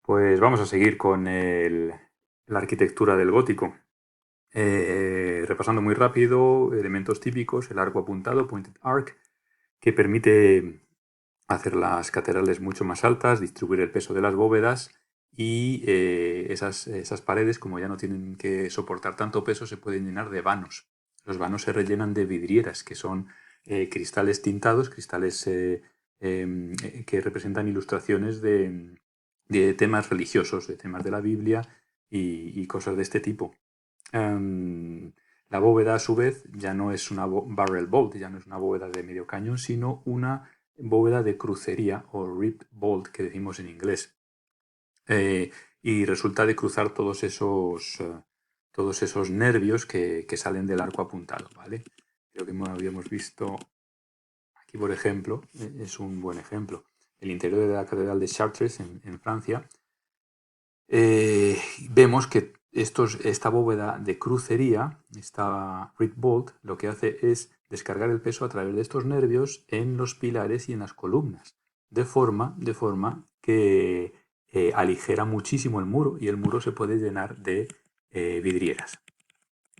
Pues vamos a seguir con la arquitectura del gótico. Repasando muy rápido, elementos típicos, el arco apuntado, pointed arc, que permite hacer las catedrales mucho más altas, distribuir el peso de las bóvedas y esas paredes, como ya no tienen que soportar tanto peso, se pueden llenar de vanos. Los vanos se rellenan de vidrieras, que son cristales tintados, cristales que representan ilustraciones de temas religiosos, de temas de la Biblia y cosas de este tipo. Em, la bóveda, a su vez, ya no es una barrel vault, ya no es una bóveda de medio cañón, sino una bóveda de crucería o ribbed vault, que decimos en inglés. Eh, y resulta de cruzar todos esos nervios que salen del arco apuntado, ¿vale? Creo que habíamos visto aquí, por ejemplo, es un buen ejemplo. El interior de la Catedral de Chartres, en Francia, vemos que esta bóveda de crucería, esta Reed Bolt, lo que hace es descargar el peso a través de estos nervios en los pilares y en las columnas, de forma que aligera muchísimo el muro y el muro se puede llenar de vidrieras.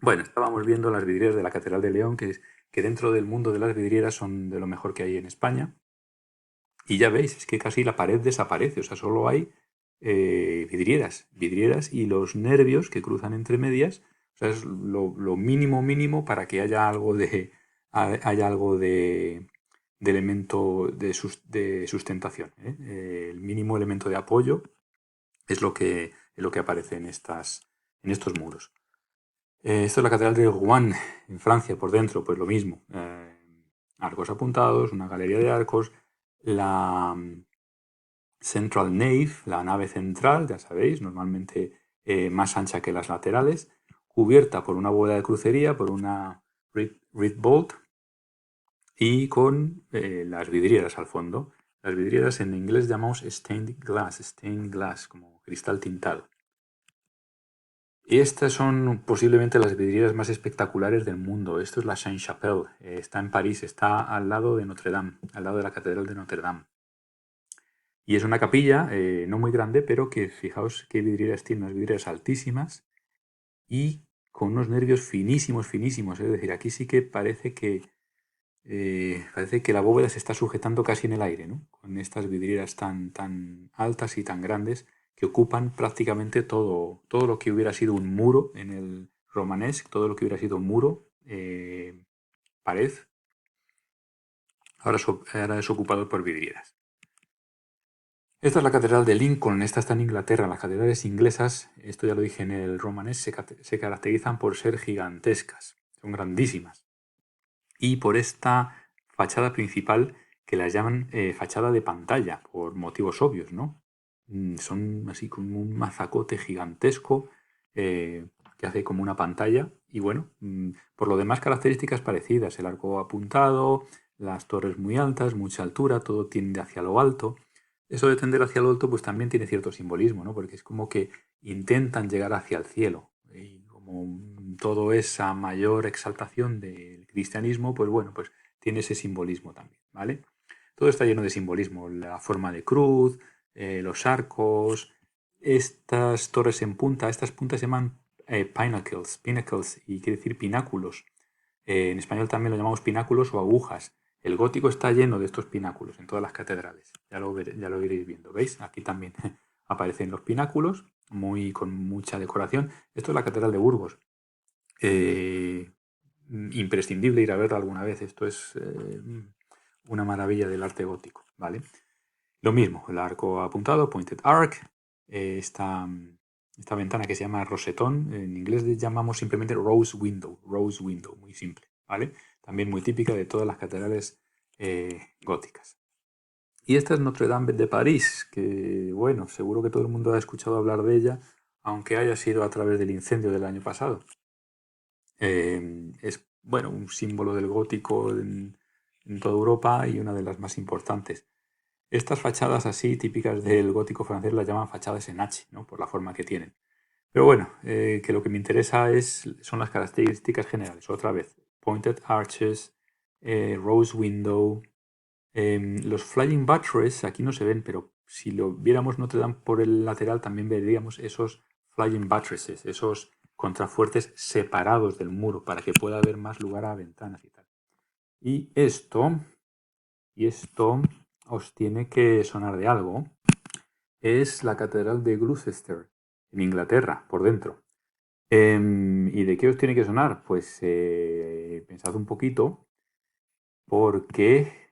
Bueno, estábamos viendo las vidrieras de la Catedral de León, que dentro del mundo de las vidrieras son de lo mejor que hay en España. Y ya veis, es que casi la pared desaparece, o sea, solo hay vidrieras y los nervios que cruzan entre medias, o sea, es lo mínimo mínimo para que haya algo de elemento de sustentación, ¿eh? El mínimo elemento de apoyo es lo que aparece en estos muros. Esto es la Catedral de Rouen, en Francia, por dentro, pues lo mismo. Arcos apuntados, una galería de arcos, la Central Nave, la nave central, ya sabéis, normalmente más ancha que las laterales, cubierta por una bóveda de crucería, por una reed bolt y con las vidrieras al fondo. Las vidrieras en inglés llamamos stained glass, como cristal tintado. Y estas son posiblemente las vidrieras más espectaculares del mundo. Esto es la Sainte-Chapelle, está en París, está al lado de Notre Dame, al lado de la Catedral de Notre Dame. Y es una capilla no muy grande, pero que fijaos qué vidrieras tiene, unas vidrieras altísimas y con unos nervios finísimos, finísimos. Es decir, aquí sí que parece que la bóveda se está sujetando casi en el aire, ¿no? Con estas vidrieras tan, tan altas y tan grandes que ocupan prácticamente todo lo que hubiera sido un muro en el romanesque, todo lo que hubiera sido un muro, pared, ahora es ocupado por vidrieras. Esta es la Catedral de Lincoln, esta está en Inglaterra. Las catedrales inglesas, esto ya lo dije en el romanesque, se caracterizan por ser gigantescas, son grandísimas. Y por esta fachada principal que las llaman fachada de pantalla, por motivos obvios, ¿no? Son así como un mazacote gigantesco que hace como una pantalla. Y bueno, por lo demás características parecidas, el arco apuntado, las torres muy altas, mucha altura, todo tiende hacia lo alto. Eso de tender hacia lo alto pues también tiene cierto simbolismo, ¿no? Porque es como que intentan llegar hacia el cielo. Y como todo es a mayor exaltación del cristianismo, pues bueno, pues tiene ese simbolismo también, ¿vale? Todo está lleno de simbolismo, la forma de cruz, los arcos, estas torres en punta, estas puntas se llaman pinnacles, y quiere decir pináculos. En español también lo llamamos pináculos o agujas. El gótico está lleno de estos pináculos en todas las catedrales. Ya lo iréis viendo. ¿Veis? Aquí también aparecen los pináculos con mucha decoración. Esto es la Catedral de Burgos. Eh, Imprescindible ir a verla alguna vez. Esto es una maravilla del arte gótico. ¿Vale? Lo mismo, el arco apuntado, pointed arc. Esta ventana que se llama rosetón, en inglés le llamamos simplemente rose window, muy simple, ¿vale? También muy típica de todas las catedrales góticas. Y esta es Notre Dame de París, que bueno, seguro que todo el mundo ha escuchado hablar de ella, aunque haya sido a través del incendio del año pasado. Es, bueno, un símbolo del gótico en toda Europa y una de las más importantes. Estas fachadas así, típicas del gótico francés, las llaman fachadas en H, ¿no? Por la forma que tienen. Pero bueno, que lo que me interesa son las características generales. Otra vez, pointed arches, rose window. Los flying buttress aquí no se ven, pero si lo viéramos Notre Dame por el lateral, también veríamos esos flying buttresses, esos contrafuertes separados del muro para que pueda haber más lugar a ventanas y tal. Y esto os tiene que sonar de algo. Es la Catedral de Gloucester, en Inglaterra, por dentro. ¿Y de qué os tiene que sonar? Pues pensad un poquito, porque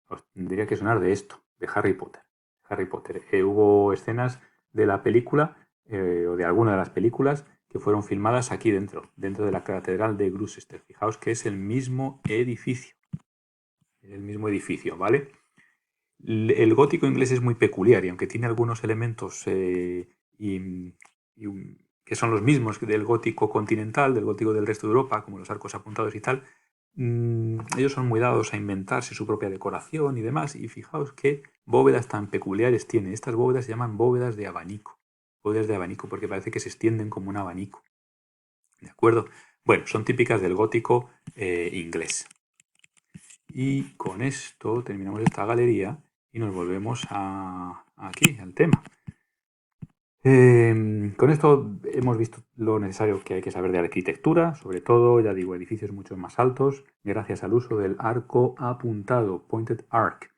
os tendría que sonar de esto, de Harry Potter. Harry Potter. Hubo escenas de la película, o de alguna de las películas, que fueron filmadas aquí dentro de la Catedral de Gloucester. Fijaos que es el mismo edificio. El mismo edificio, ¿vale? El gótico inglés es muy peculiar y aunque tiene algunos elementos que son los mismos que del gótico continental, del gótico del resto de Europa, como los arcos apuntados y tal, ellos son muy dados a inventarse su propia decoración y demás. Y fijaos qué bóvedas tan peculiares tiene. Estas bóvedas se llaman bóvedas de abanico. Bóvedas de abanico porque parece que se extienden como un abanico. ¿De acuerdo? Bueno, son típicas del gótico inglés. Y con esto terminamos esta galería y nos volvemos aquí, al tema. Con esto hemos visto lo necesario que hay que saber de arquitectura, sobre todo, ya digo, edificios mucho más altos, gracias al uso del arco apuntado, pointed arc.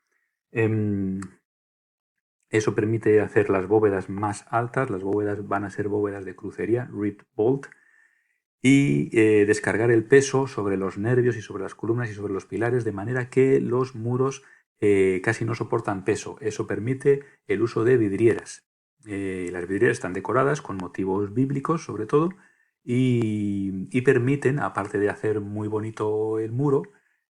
Eso permite hacer las bóvedas más altas, las bóvedas van a ser bóvedas de crucería, ribbed vault, y descargar el peso sobre los nervios y sobre las columnas y sobre los pilares, de manera que los muros casi no soportan peso. Eso permite el uso de vidrieras. Las vidrieras están decoradas con motivos bíblicos, sobre todo, y permiten, aparte de hacer muy bonito el muro,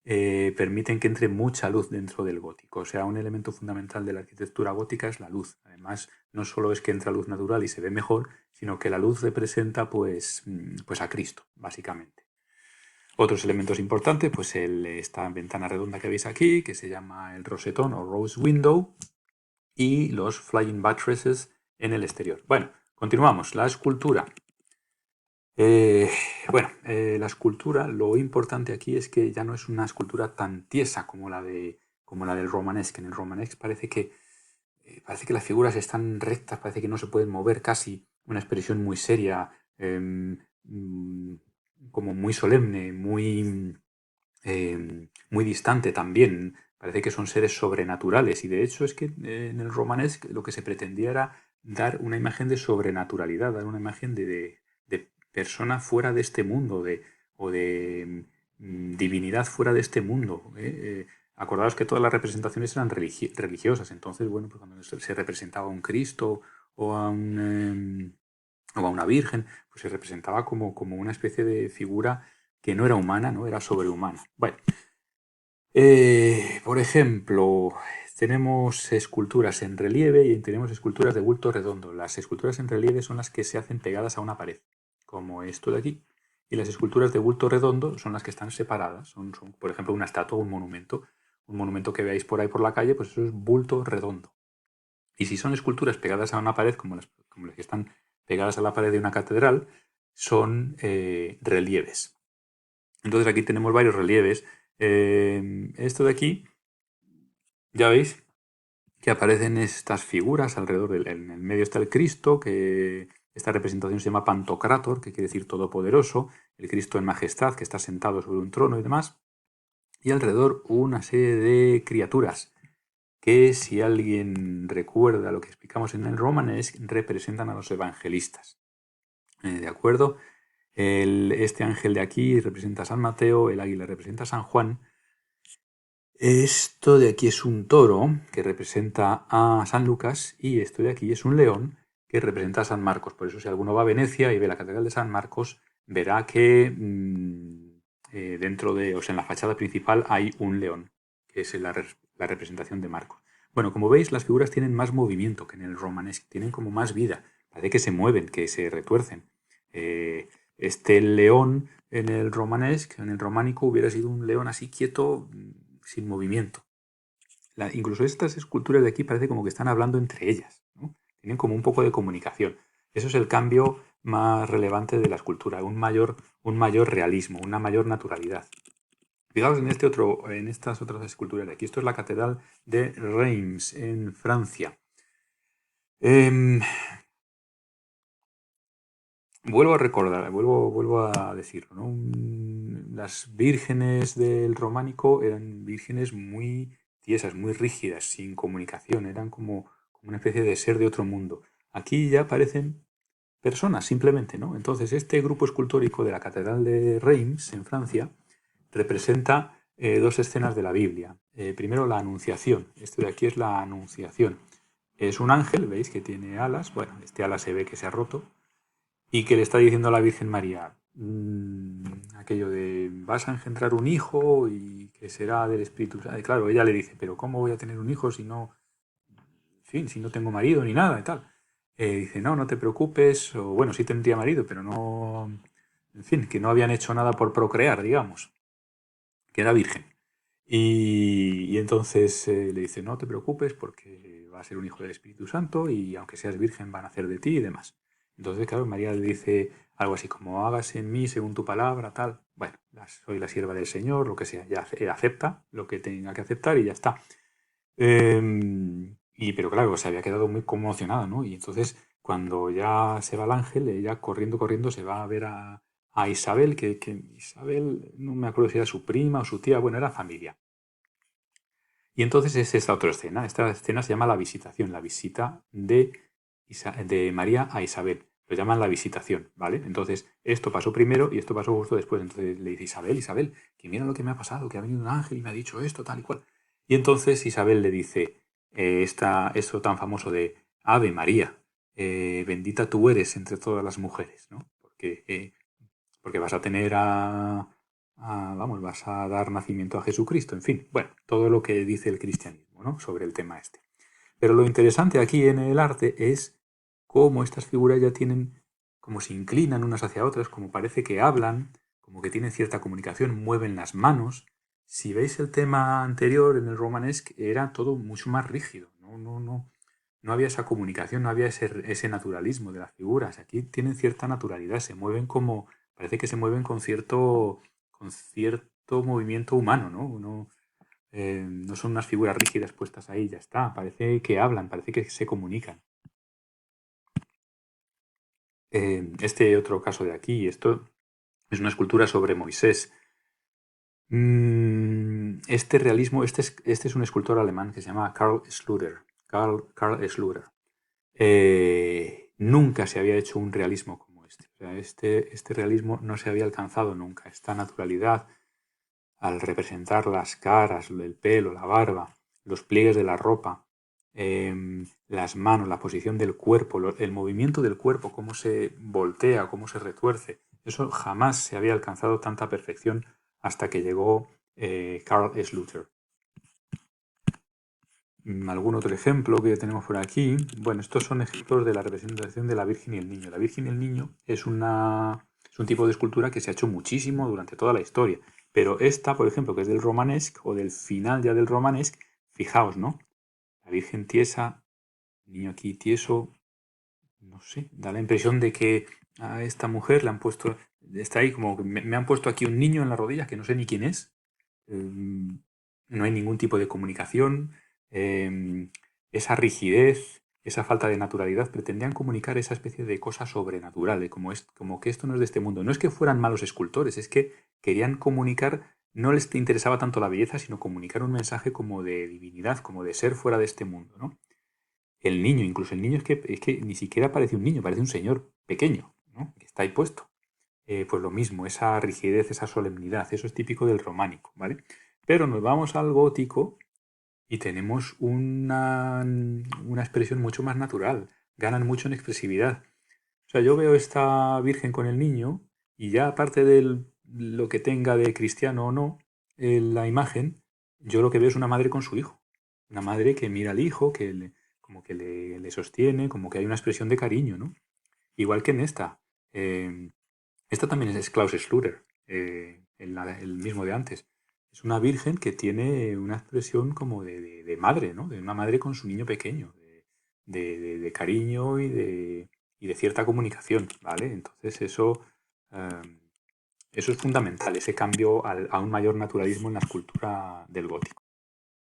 permiten que entre mucha luz dentro del gótico. O sea, un elemento fundamental de la arquitectura gótica es la luz. Además, no solo es que entra luz natural y se ve mejor, sino que la luz representa pues a Cristo, básicamente. Otros elementos importantes, pues esta ventana redonda que veis aquí, que se llama el rosetón o rose window, y los flying buttresses en el exterior. Bueno, continuamos. La escultura. La escultura, lo importante aquí es que ya no es una escultura tan tiesa como la del romanesque. En el romanesque parece que las figuras están rectas, parece que no se pueden mover casi, una expresión muy seria, como muy solemne, muy distante también. Parece que son seres sobrenaturales y de hecho es que en el romanesque lo que se pretendía era dar una imagen de sobrenaturalidad, dar una imagen de persona fuera de este mundo o de divinidad fuera de este mundo. Acordaos que todas las representaciones eran religiosas, entonces, bueno, pues cuando se representaba a un Cristo o a una Virgen, pues se representaba como una especie de figura que no era humana, no era sobrehumana. Bueno, por ejemplo, tenemos esculturas en relieve y tenemos esculturas de bulto redondo. Las esculturas en relieve son las que se hacen pegadas a una pared, como esto de aquí. Y las esculturas de bulto redondo son las que están separadas. Son, por ejemplo, una estatua o un monumento. Un monumento que veáis por ahí por la calle, pues eso es bulto redondo. Y si son esculturas pegadas a una pared, como las que están pegadas a la pared de una catedral, son relieves. Entonces aquí tenemos varios relieves. Esto de aquí, ya veis que aparecen estas figuras alrededor en el medio está el Cristo, que esta representación se llama Pantocrátor, que quiere decir todopoderoso, el Cristo en majestad, que está sentado sobre un trono y demás, y alrededor una serie de criaturas que, si alguien recuerda lo que explicamos en el Romanesque, representan a los evangelistas. ¿De acuerdo? Este ángel de aquí representa a San Mateo, el águila representa a San Juan. Esto de aquí es un toro que representa a San Lucas y esto de aquí es un león que representa a San Marcos. Por eso si alguno va a Venecia y ve la Catedral de San Marcos, verá que en la fachada principal hay un león, que es la representación de Marcos. Bueno, como veis, las figuras tienen más movimiento que en el romanesque, tienen como más vida, parece que se mueven, que se retuercen. Este león en el romanesque, en el románico, hubiera sido un león así quieto, sin movimiento. Incluso estas esculturas de aquí parece como que están hablando entre ellas, ¿no? Tienen como un poco de comunicación. Eso es el cambio más relevante de la escultura, un mayor realismo, una mayor naturalidad. Fijaos en estas otras esculturas de aquí. Esto es la Catedral de Reims, en Francia. Em, Vuelvo a recordar, vuelvo a decirlo, ¿no? Las vírgenes del románico eran vírgenes muy tiesas, muy rígidas, sin comunicación, eran como una especie de ser de otro mundo. Aquí ya parecen personas, simplemente, ¿no? Entonces, este grupo escultórico de la Catedral de Reims, en Francia, representa dos escenas de la Biblia. Primero, la Anunciación. Este de aquí es la Anunciación. Es un ángel, ¿veis? Que tiene alas. Bueno, este ala se ve que se ha roto y que le está diciendo a la Virgen María aquello de vas a engendrar un hijo y que será del Espíritu Santo. Claro, ella le dice, pero ¿cómo voy a tener un hijo si no, en fin, si no tengo marido ni nada y tal? Dice, no, no te preocupes, o bueno, sí tendría marido, pero no, en fin, que no habían hecho nada por procrear, digamos, que era virgen. Y entonces le dice, no te preocupes porque va a ser un hijo del Espíritu Santo y aunque seas virgen van a hacer de ti y demás. Entonces, claro, María le dice algo así como, hágase en mí según tu palabra, tal. Bueno, soy la sierva del Señor, lo que sea. Ya acepta lo que tenga que aceptar y ya está. Pero claro, se había quedado muy conmocionada, ¿no? Y entonces, cuando ya se va el ángel, ella corriendo, corriendo, se va a ver a Isabel, que Isabel, no me acuerdo si era su prima o su tía, bueno, era familia. Y entonces es esta otra escena. Esta escena se llama la visitación, la visita de María a Isabel. Lo llaman la visitación, ¿vale? Entonces, esto pasó primero y esto pasó justo después. Entonces le dice Isabel, Isabel, que mira lo que me ha pasado, que ha venido un ángel y me ha dicho esto, tal y cual. Y entonces Isabel le dice esto tan famoso de Ave María, bendita tú eres entre todas las mujeres, ¿no? Porque vas a tener vamos, vas a dar nacimiento a Jesucristo, en fin, bueno, todo lo que dice el cristianismo, ¿no? Sobre el tema este. Pero lo interesante aquí en el arte es cómo estas figuras ya tienen, como se inclinan unas hacia otras, como parece que hablan, como que tienen cierta comunicación, mueven las manos. Si veis el tema anterior en el romanesque, era todo mucho más rígido, no había esa comunicación, no había ese naturalismo de las figuras. Aquí tienen cierta naturalidad, se mueven como, parece que se mueven con cierto movimiento humano, ¿no? No son unas figuras rígidas puestas ahí, ya está. Parece que hablan, parece que se comunican. Este otro caso de aquí, esto es una escultura sobre Moisés. Este realismo, este es un escultor alemán que se llama Karl Schluter. Karl Schluter. Nunca se había hecho un realismo como este. O sea, este realismo no se había alcanzado nunca. Esta naturalidad al representar las caras, el pelo, la barba, los pliegues de la ropa, las manos, la posición del cuerpo, el movimiento del cuerpo, cómo se voltea, cómo se retuerce. Eso jamás se había alcanzado tanta perfección hasta que llegó Karl Schluter. Algún otro ejemplo que tenemos por aquí. Bueno, estos son ejemplos de la representación de la Virgen y el Niño. La Virgen y el Niño es un tipo de escultura que se ha hecho muchísimo durante toda la historia. Pero esta, por ejemplo, que es del romanesque o del final ya del romanesque, fijaos, ¿no? La Virgen tiesa, el niño aquí tieso, no sé, da la impresión de que a esta mujer le han puesto, está ahí como que me han puesto aquí un niño en la rodilla que no sé ni quién es. No hay ningún tipo de comunicación. Esa rigidez, esa falta de naturalidad, pretendían comunicar esa especie de cosa sobrenatural, como que esto no es de este mundo. No es que fueran malos escultores, es que querían comunicar, no les interesaba tanto la belleza, sino comunicar un mensaje como de divinidad, como de ser fuera de este mundo, ¿no? El niño, incluso el niño es que ni siquiera parece un niño, parece un señor pequeño, ¿no? Que está ahí puesto. Pues lo mismo, esa rigidez, esa solemnidad, eso es típico del románico, ¿vale? Pero nos vamos al gótico y tenemos una expresión mucho más natural, ganan mucho en expresividad. O sea, yo veo esta Virgen con el niño y ya aparte de lo que tenga de cristiano o no, la imagen, yo lo que veo es una madre con su hijo. Una madre que mira al hijo, como que le sostiene, como que hay una expresión de cariño, ¿no? Igual que en esta. Eh, Esta también es Klaus Schluter, el mismo de antes. Es una virgen que tiene una expresión como de madre, ¿no? De una madre con su niño pequeño, de cariño y de cierta comunicación, ¿vale? Entonces eso Eso es fundamental, ese cambio a un mayor naturalismo en la escultura del gótico.